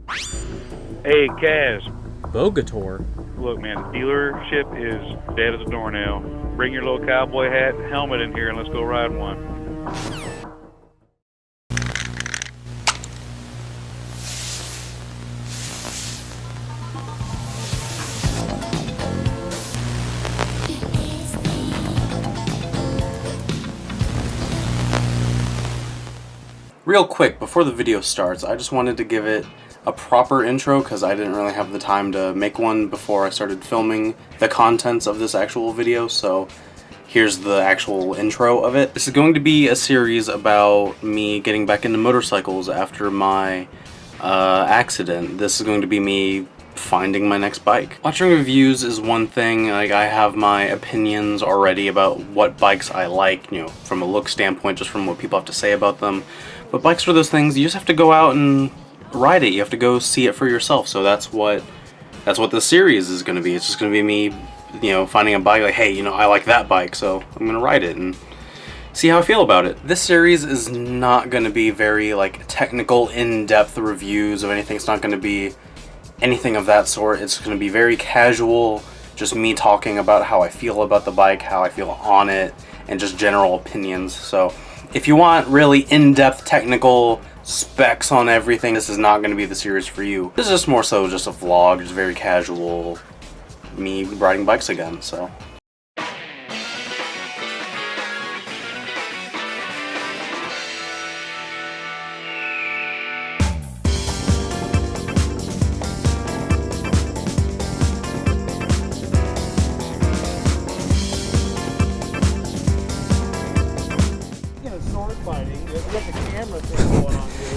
Hey, Kaz. Bogator? Look, man, the dealership is dead as a doornail. Bring your little cowboy hat and helmet in here and let's go ride one. Real quick, before the video starts, I just wanted to give it a proper intro because I didn't really have the time to make one before I started filming the contents of this actual video, so here's the actual intro of it. This is going to be a series about me getting back into motorcycles after my accident. This is going to be me finding my next bike. Watching reviews is one thing. Like, I have my opinions already about what bikes I like, you know, from a look standpoint, just from what people have to say about them. But bikes are those things, you just have to go out and ride it. You have to go see it for yourself. So that's what this series is going to be. It's just going to be me, you know, finding a bike like, hey, you know, I like that bike, so I'm going to ride it and see how I feel about it. This series is not going to be very, like, technical, in-depth reviews of anything. It's not going to be anything of that sort. It's going to be very casual, just me talking about how I feel about the bike, how I feel on it, and just general opinions. So if you want really in-depth technical specs on everything, this is not going to be the series for you. This is just more so just a vlog, just very casual, me riding bikes again, so.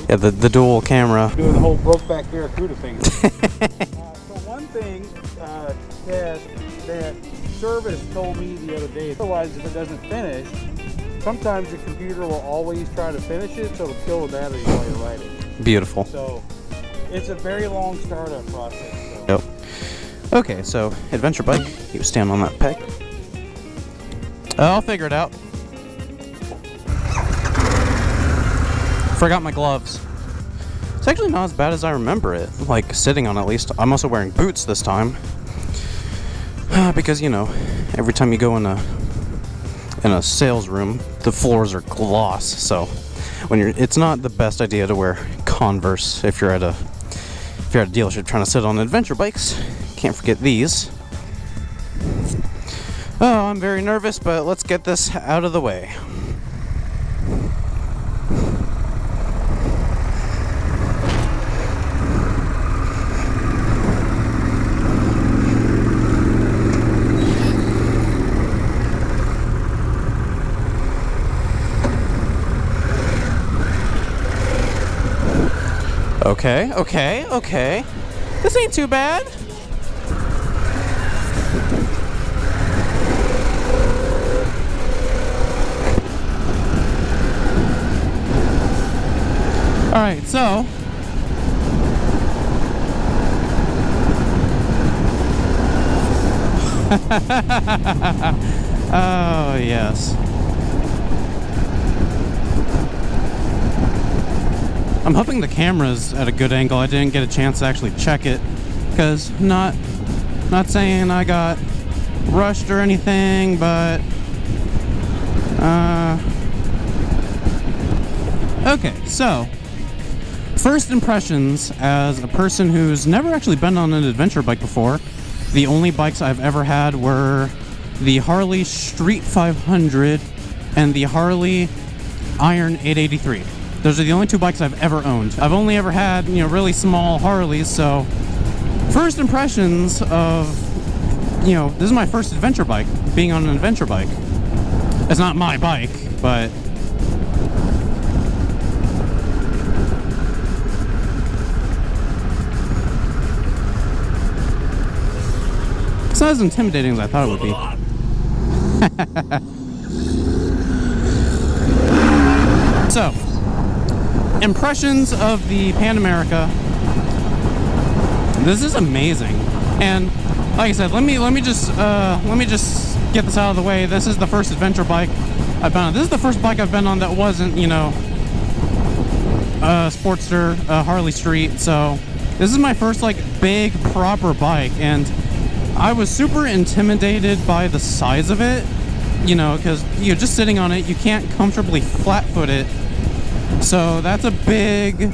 Yeah, the dual camera. Doing the whole Brokeback Barracuda thing. So one thing, that service told me the other day, otherwise if it doesn't finish, sometimes the computer will always try to finish it, so it'll kill the battery while you're riding. Beautiful. So it's a very long startup process. So. Yep. Okay, so adventure bike. You stand on that peg. I'll figure it out. Forgot my gloves. It's actually not as bad as I remember it, like sitting on at least. I'm also wearing boots this time. Because, you know, every time you go in a sales room, the floors are gloss, so it's not the best idea to wear Converse if you're at a dealership trying to sit on adventure bikes. Can't forget these. Oh, I'm very nervous, but let's get this out of the way. Okay. This ain't too bad. Alright, so oh, yes. I'm hoping the camera's at a good angle. I didn't get a chance to actually check it, because not saying I got rushed or anything, but okay, so first impressions as a person who's never actually been on an adventure bike before. The only bikes I've ever had were the Harley Street 500 and the Harley Iron 883. Those are the only two bikes I've ever owned. I've only ever had, you know, really small Harleys, so first impressions of, you know, this is my first adventure bike, being on an adventure bike. It's not my bike, but it's not as intimidating as I thought it would be. So, impressions of the Pan America. This is amazing, and like I said, let me just get this out of the way. This is the first adventure bike I've been on. This is the first bike I've been on that wasn't, you know, Sportster, Harley Street. So This is my first like big proper bike, and I was super intimidated by the size of it, you know, because you're just sitting on it, you can't comfortably flat foot it. So that's a big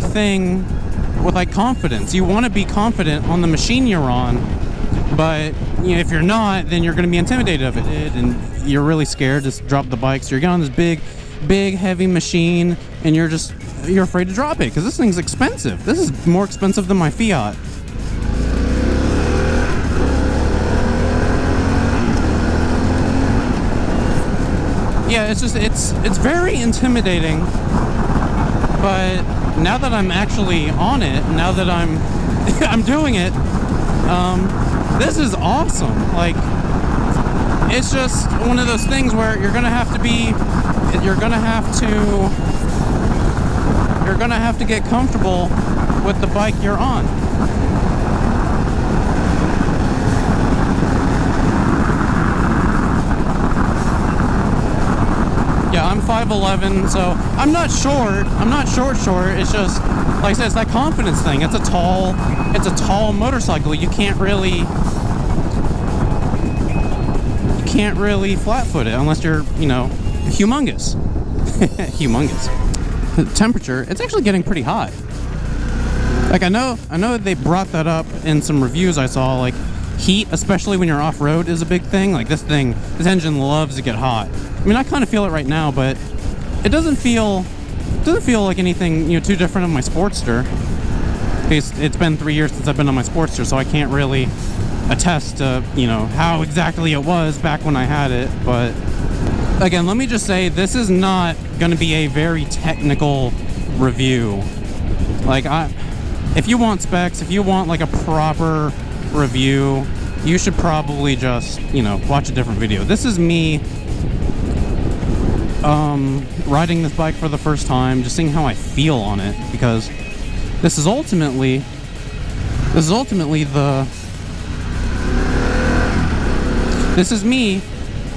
thing with like confidence. You want to be confident on the machine you're on, but you know, if you're not, then you're going to be intimidated of it, and you're really scared to drop the bike. So you're getting on this big heavy machine, and you're afraid to drop it because this thing's expensive. This is more expensive than my Fiat. Yeah, it's very intimidating, but now that I'm actually on it, now that I'm doing it, this is awesome. Like, it's just one of those things where you're gonna have to get comfortable with the bike you're on. Yeah, I'm 5'11", so I'm not short. I'm not short. It's just, like I said, it's that confidence thing. It's a tall motorcycle. You can't really flat foot it unless you're, you know, humongous. Humongous. The temperature, it's actually getting pretty high. Like I know they brought that up in some reviews I saw, like heat, especially when you're off-road, is a big thing. Like this engine loves to get hot. I mean, I kind of feel it right now, but it doesn't feel like anything, you know, too different of my Sportster. It's been 3 years since I've been on my Sportster, so I can't really attest to, you know, how exactly it was back when I had it. But again, let me just say, this is not going to be a very technical review. Like, if you want specs, if you want like a proper review, you should probably just, you know, watch a different video. This is me riding this bike for the first time, just seeing how I feel on it, because this is ultimately this is me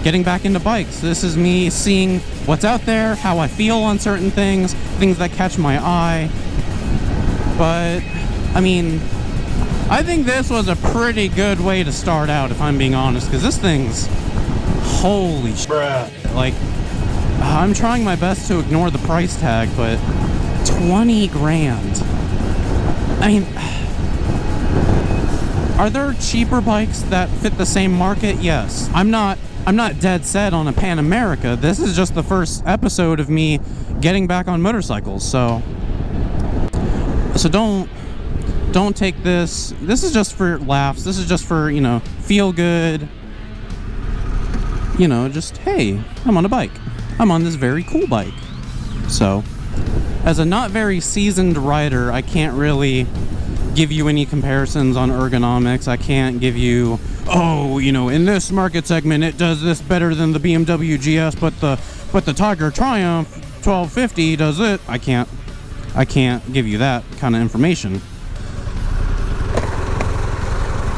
getting back into bikes. This is me seeing what's out there, how I feel on certain things that catch my eye. But I mean, I think this was a pretty good way to start out, if I'm being honest, because this thing's holy shit. Like, I'm trying my best to ignore the price tag, but 20 grand. I mean, are there cheaper bikes that fit the same market? Yes. I'm not dead set on a Pan America. This is just the first episode of me getting back on motorcycles, so don't take this. This is just for laughs. This is just for, you know, feel good. You know, just, hey, I'm on a bike. I'm on this very cool bike. So, as a not very seasoned rider, I can't really give you any comparisons on ergonomics. I can't give you, oh, you know, in this market segment it does this better than the BMW GS, but the Tiger Triumph 1250 does it. I can't give you that kind of information.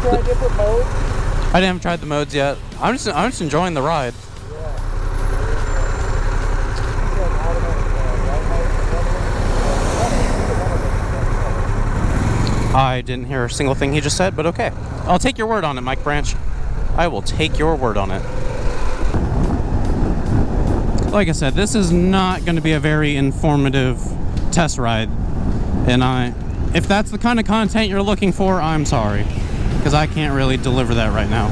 Try different modes? I haven't tried the modes yet. I'm just enjoying the ride. I didn't hear a single thing he just said, but okay. I'll take your word on it, Mike Branch. I will take your word on it. Like I said, this is not going to be a very informative test ride. And if that's the kind of content you're looking for, I'm sorry, because I can't really deliver that right now.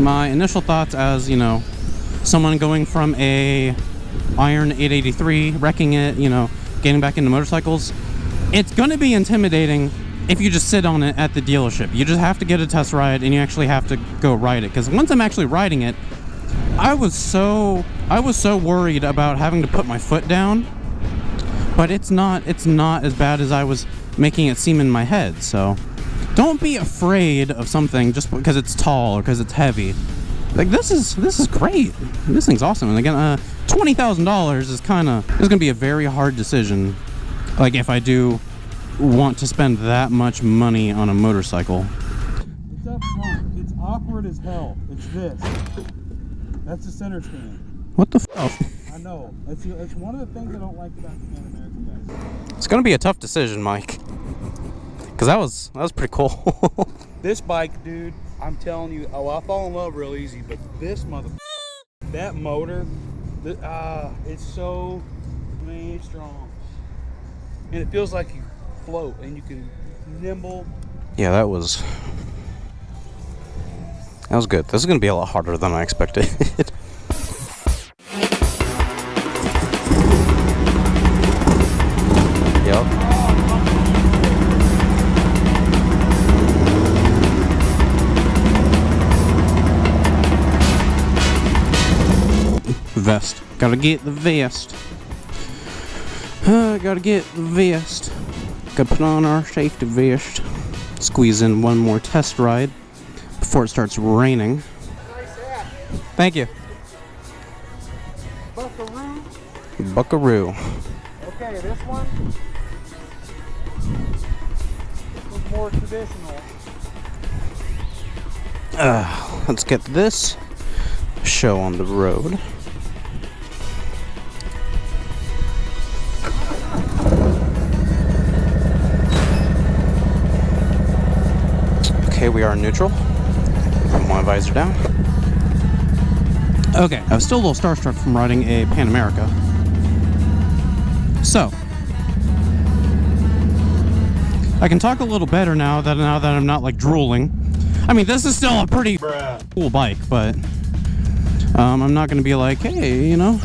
My initial thoughts as, you know, someone going from a Iron 883, wrecking it, you know, getting back into motorcycles, it's going to be intimidating if you just sit on it at the dealership. You just have to get a test ride, and you actually have to go ride it. Because once I'm actually riding it, I was so worried about having to put my foot down, but it's not as bad as I was making it seem in my head. So don't be afraid of something just because it's tall or because it's heavy. Like, this is great. This thing's awesome. And again, $20,000 is gonna be a very hard decision. Like, if I do want to spend that much money on a motorcycle. It's up front. It's awkward as hell. It's this. That's the center stand. What the f? I know. It's one of the things I don't like about the Pan America guys. It's gonna be a tough decision, Mike. Because that was pretty cool. This bike, dude, I'm telling you, I fall in love real easy, but this that motor, it's so strong. And it feels like you float and you can nimble. Yeah, that was good. This is going to be a lot harder than I expected. Yep. Vest. Gotta get the vest. Gotta get the vest. Gotta put on our safety vest. Squeeze in one more test ride before it starts raining. Nice hat. Thank you. Buckaroo. Buckaroo. Okay, this one's more traditional. Let's get this show on the road. Okay, we are neutral. Put my visor down. Okay, I was still a little starstruck from riding a Pan America. So, I can talk a little better now that I'm not like drooling. I mean, this is still a pretty cool bike, but I'm not going to be like, hey, you know.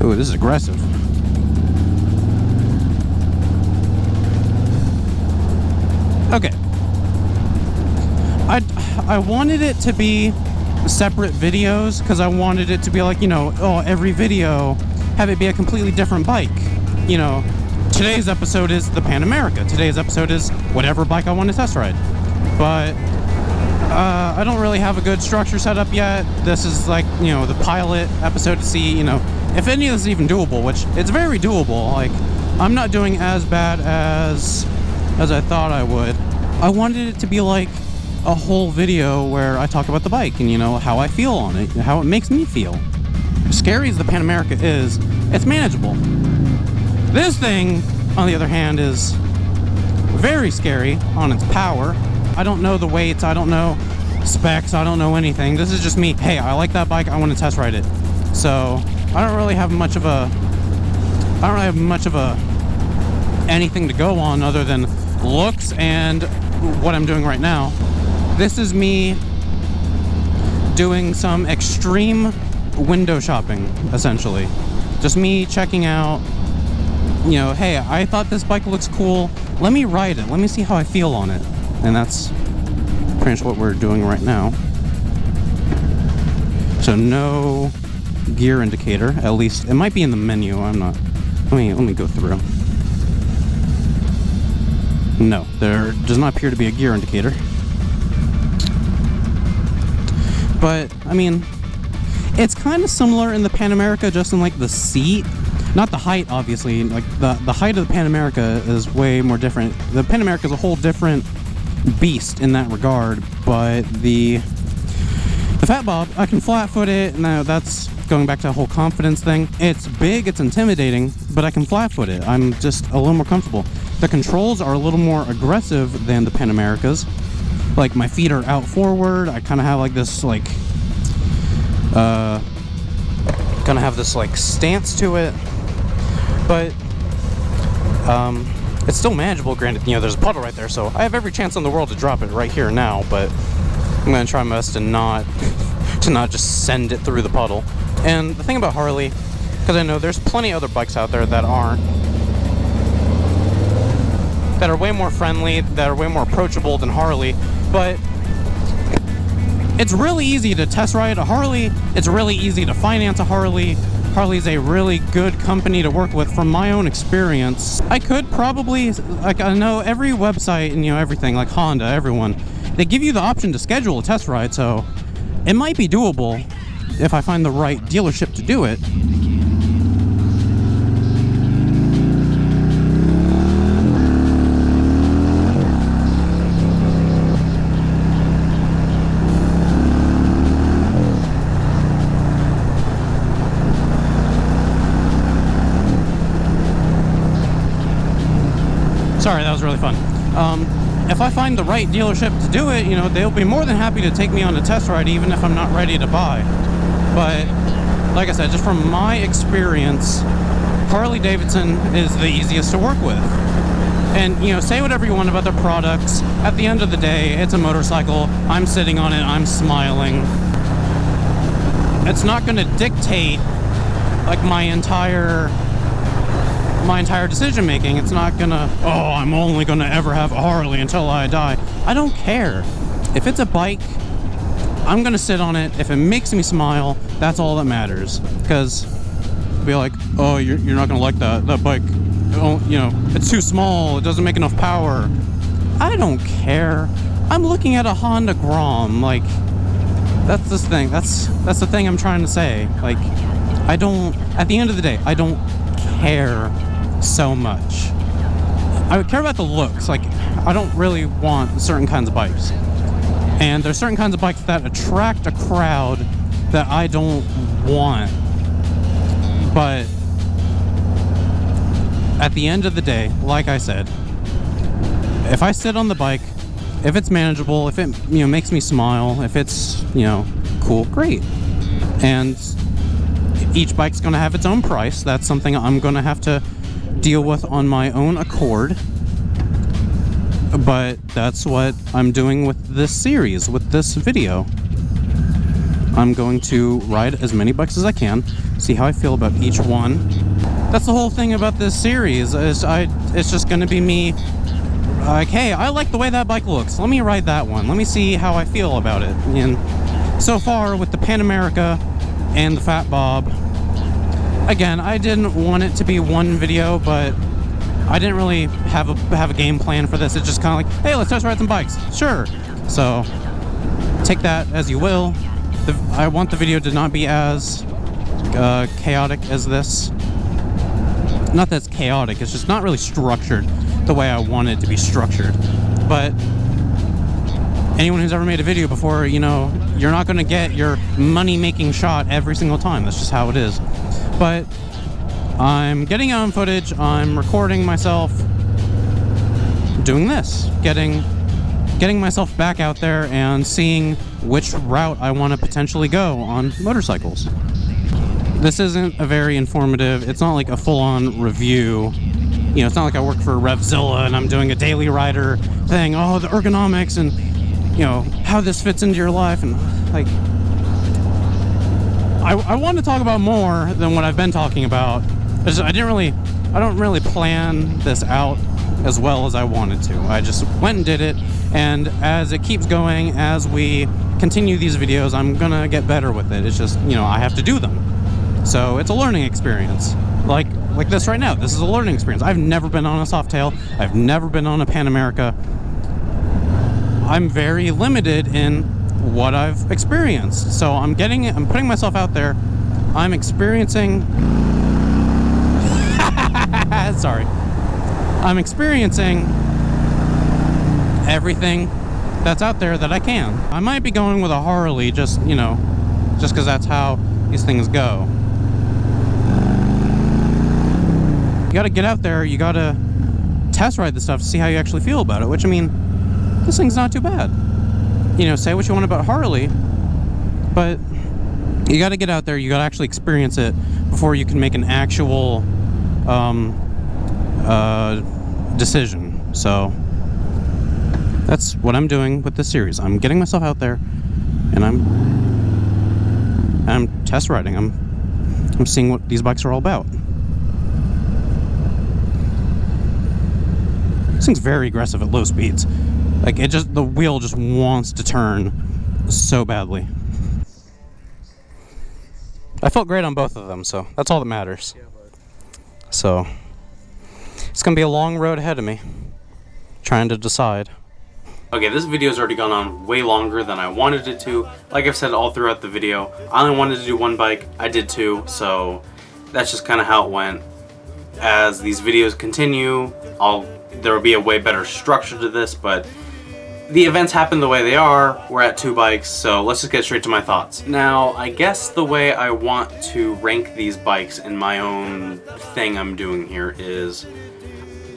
Ooh, this is aggressive. Okay. I wanted it to be separate videos because I wanted it to be like, you know, every video have it be a completely different bike. You know, today's episode is the Pan America. Today's episode is whatever bike I want to test ride. But I don't really have a good structure set up yet. This is like, you know, the pilot episode to see, you know, if any of this is even doable, which it's very doable. Like, I'm not doing as bad as I thought I would. I wanted it to be like a whole video where I talk about the bike and, you know, how I feel on it, how it makes me feel. As scary as the Pan America is, it's manageable. This thing, on the other hand, is very scary on its power. I don't know the weights, I don't know specs, I don't know anything. This is just me. Hey, I like that bike, I want to test ride it. So I don't really have much of a anything to go on other than looks and what I'm doing right now. This is me doing some extreme window shopping, essentially. Just me checking out, you know, hey, I thought this bike looks cool. Let me ride it. Let me see how I feel on it. And that's pretty much what we're doing right now. So no gear indicator, at least. It might be in the menu. I'm not. Let me go through. No, there does not appear to be a gear indicator. But, I mean, it's kind of similar in the Pan America, just in like the seat. Not the height, obviously. Like the height of the Pan America is way more different. The Pan America is a whole different beast in that regard. But the Fat Bob, I can flat foot it. Now that's going back to the whole confidence thing. It's big, it's intimidating, but I can flat foot it. I'm just a little more comfortable. The controls are a little more aggressive than the Pan Americas. Like, my feet are out forward. I kind of have like this like stance to it, but it's still manageable. Granted, you know, there's a puddle right there, so I have every chance in the world to drop it right here now, but I'm gonna try my best to not just send it through the puddle. And the thing about Harley, because I know there's plenty of other bikes out there that are way more friendly, that are way more approachable than Harley, but it's really easy to test ride a Harley. It's really easy to finance a Harley. Harley's a really good company to work with from my own experience. I could probably, like, I know every website and, you know, everything, like Honda, everyone, they give you the option to schedule a test ride, so it might be doable if I find the right dealership to do it. Sorry, that was really fun. If I find the right dealership to do it, you know, they'll be more than happy to take me on a test ride even if I'm not ready to buy. But like I said, just from my experience, Harley-Davidson is the easiest to work with. And, you know, say whatever you want about their products. At the end of the day, it's a motorcycle. I'm sitting on it. I'm smiling. It's not going to dictate, like, my entire decision making. It's not going to, oh, I'm only going to ever have a Harley until I die. I don't care. If it's a bike, I'm going to sit on it. If it makes me smile, that's all that matters. Because be like, oh, you're not going to like that bike. Oh, you know, it's too small, it doesn't make enough power. I don't care. I'm looking at a Honda Grom. Like, that's this thing. That's the thing I'm trying to say. Like, I don't, at the end of the day, I don't care so much. I care about the looks. Like, I don't really want certain kinds of bikes. And there's certain kinds of bikes that attract a crowd that I don't want. But at the end of the day, like I said, if I sit on the bike, if it's manageable, if it, you know, makes me smile, if it's, you know, cool, great. And each bike's going to have its own price. That's something I'm going to have to deal with on my own accord. But that's what I'm doing with this series, with this video. I'm going to ride as many bikes as I can, see how I feel about each one. That's the whole thing about this series, is it's just going to be me, like, hey, I like the way that bike looks. Let me ride that one. Let me see how I feel about it. And so far, with the Pan America and the Fat Bob, again, I didn't want it to be one video, but I didn't really have a game plan for this. It's just kind of like, hey, let's test ride some bikes. Sure. So take that as you will. I want the video to not be as chaotic as this. Not that it's chaotic, it's just not really structured the way I want it to be structured. But anyone who's ever made a video before, you know, you're not going to get your money-making shot every single time. That's just how it is. But I'm getting on footage, I'm recording myself doing this, getting myself back out there and seeing which route I want to potentially go on motorcycles. This isn't a very informative, it's not like a full-on review. You know, it's not like I work for RevZilla and I'm doing a daily rider thing, oh, the ergonomics and, you know, how this fits into your life. And, like, I want to talk about more than what I've been talking about. I don't really plan this out as well as I wanted to. I just went and did it, and as it keeps going, as we continue these videos, I'm gonna get better with it. It's just, you know, I have to do them. So it's a learning experience. Like this right now, this is a learning experience. I've never been on a Softail. I've never been on a Pan America. I'm very limited in what I've experienced. So I'm putting myself out there. I'm experiencing sorry. I'm experiencing everything that's out there that I can. I might be going with a Harley just, you know, just because that's how these things go. You gotta get out there, you gotta test ride the stuff to see how you actually feel about it, which, I mean, this thing's not too bad. You know, say what you want about Harley, but you gotta get out there, you gotta actually experience it before you can make an actual decision. So that's what I'm doing with this series. I'm getting myself out there and I'm test riding. I'm seeing what these bikes are all about. This thing's very aggressive at low speeds. Like, the wheel just wants to turn so badly. I felt great on both of them, so that's all that matters. So it's gonna be a long road ahead of me, trying to decide. Okay, this video's already gone on way longer than I wanted it to. Like I've said all throughout the video, I only wanted to do one bike, I did two, so that's just kind of how it went. As these videos continue, there will be a way better structure to this, but the events happen the way they are. We're at two bikes, so let's just get straight to my thoughts. Now, I guess the way I want to rank these bikes in my own thing I'm doing here is,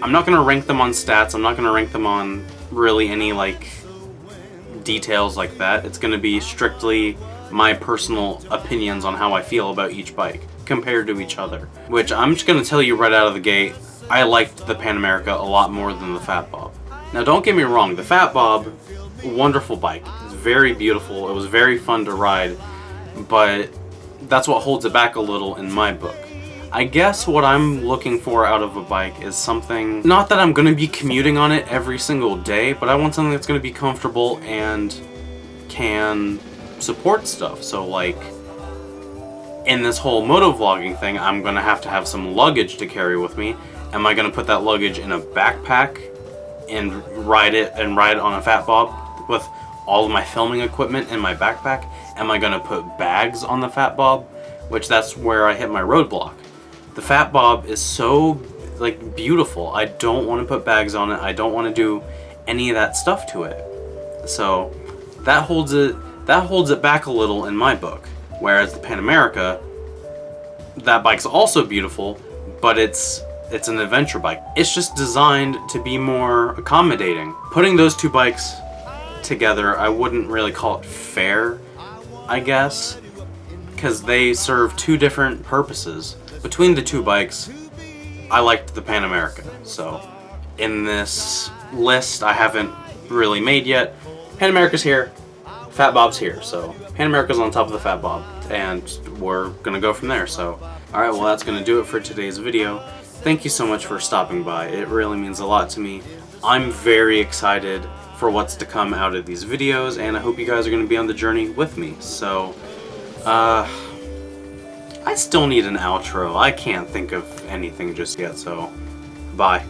I'm not going to rank them on stats. I'm not going to rank them on really any like details like that. It's going to be strictly my personal opinions on how I feel about each bike compared to each other. Which I'm just going to tell you right out of the gate, I liked the Pan America a lot more than the Fat Bob. Now don't get me wrong, the Fat Bob, wonderful bike. It's very beautiful. It was very fun to ride, but that's what holds it back a little in my book. I guess what I'm looking for out of a bike is something, not that I'm going to be commuting on it every single day, but I want something that's going to be comfortable and can support stuff. So like, in this whole motovlogging thing, I'm going to have some luggage to carry with me. Am I going to put that luggage in a backpack and ride it on a Fat Bob with all of my filming equipment in my backpack? Am I going to put bags on the Fat Bob? Which that's where I hit my roadblock. The Fat Bob is so like beautiful. I don't want to put bags on it. I don't want to do any of that stuff to it. So that holds it back a little in my book. Whereas the Pan America, that bike's also beautiful, but it's an adventure bike. It's just designed to be more accommodating. Putting those two bikes together, I wouldn't really call it fair, I guess, because they serve two different purposes. Between the two bikes, I liked the Pan America. So in this list I haven't really made yet, Pan America's here, Fat Bob's here. So Pan America's on top of the Fat Bob, and we're gonna go from there. So alright, well that's gonna do it for today's video. Thank you so much for stopping by. It really means a lot to me. I'm very excited for what's to come out of these videos, and I hope you guys are going to be on the journey with me. So, I still need an outro. I can't think of anything just yet, so bye.